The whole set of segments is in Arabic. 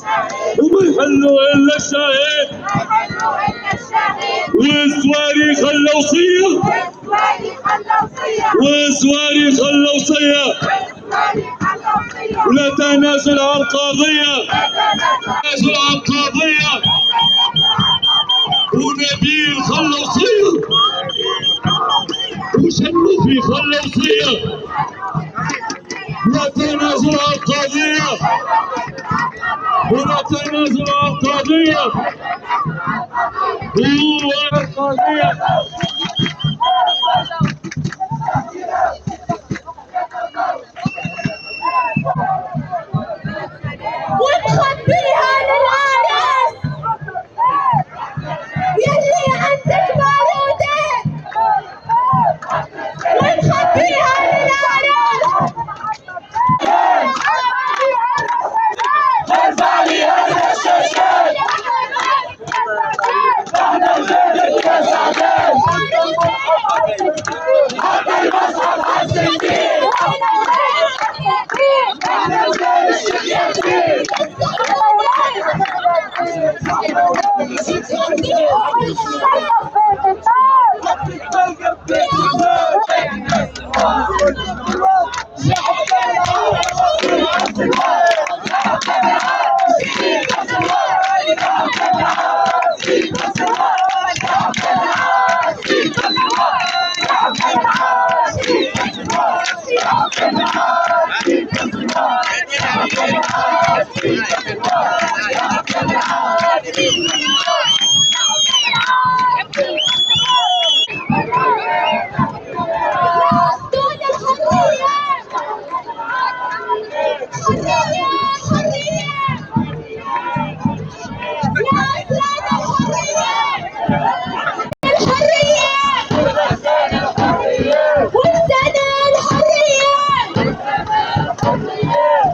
وما يحلوا إلا الشهيد والزواري خلوا صية والزواري خلوا صية ولا تنازل عن القضية تنازل عن القضية ونبيل خلوا صية وشنوفي خلوا صية لا تنازل عن القضية ولا تنازل عن القضية هو القضية ونخبيها للعرس يلي عندك بارودة ونخبيها للعرس ارفع لي هذا الشاشات احنا وجدك يا سعدان حتى المصحف حسيتين احنا وجدك الشياطين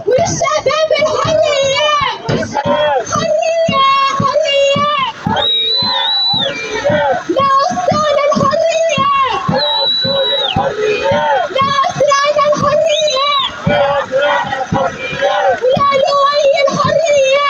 والشباب الحرية حرية حرية لأسرار الحرية لأسرار الحرية ويا لؤي الحرية